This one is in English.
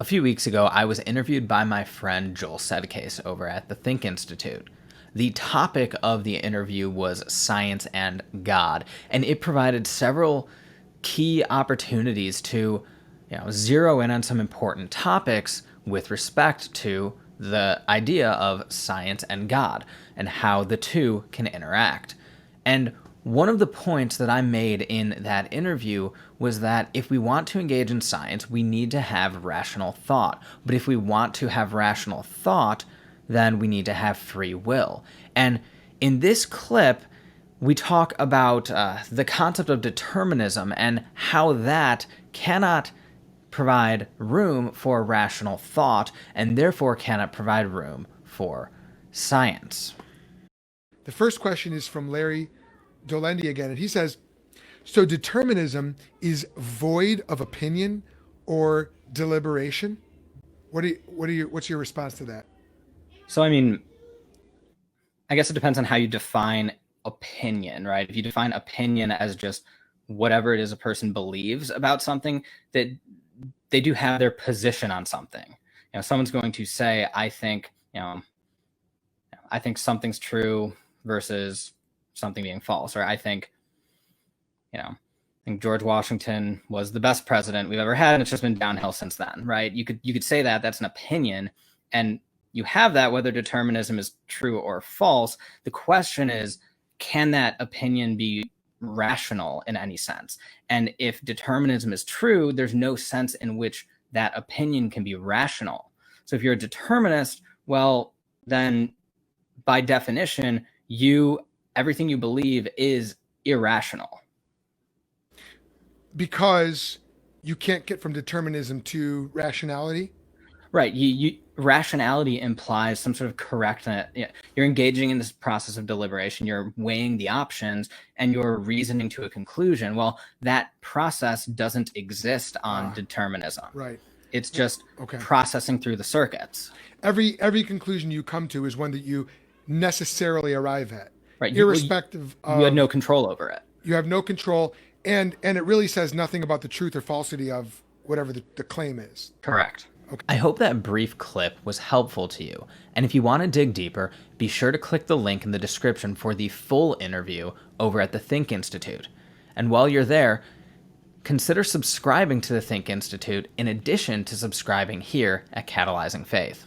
A few weeks ago, I was interviewed by my friend Joel Sedcase over at the Think Institute. The topic of the interview was science and God, and it provided several key opportunities to zero in on some important topics with respect to the idea of science and God and how the two can interact. And one of the points that I made in that interview was that if we want to engage in science, we need to have rational thought. But if we want to have rational thought, then we need to have free will. And in this clip, we talk about the concept of determinism and how that cannot provide room for rational thought and therefore cannot provide room for science. The first question is from Larry Dolendi again, and he says, so determinism is void of opinion or deliberation? What's your response to that? So, I guess it depends on how you define opinion, right? If you define opinion as just whatever it is a person believes about something, that they do have their position on something. Someone's going to say, I think something's true versus something being false, or I think George Washington was the best president we've ever had, and it's just been downhill since then, right? You could say that that's an opinion, and you have that whether determinism is true or false. The question is, can that opinion be rational in any sense? And if determinism is true, there's no sense in which that opinion can be rational. So if you're a determinist, well, then by definition, everything you believe is irrational. Because you can't get from determinism to rationality? Right. Rationality implies some sort of correctness. You're engaging in this process of deliberation. You're weighing the options and you're reasoning to a conclusion. Well, that process doesn't exist on determinism. Right. It's just processing through the circuits. Every conclusion you come to is one that you necessarily arrive at. Right. Irrespective of... You had no control over it. You have no control. And it really says nothing about the truth or falsity of whatever the claim is. Correct. Okay. I hope that brief clip was helpful to you. And if you want to dig deeper, be sure to click the link in the description for the full interview over at the Think Institute. And while you're there, consider subscribing to the Think Institute in addition to subscribing here at Catalyzing Faith.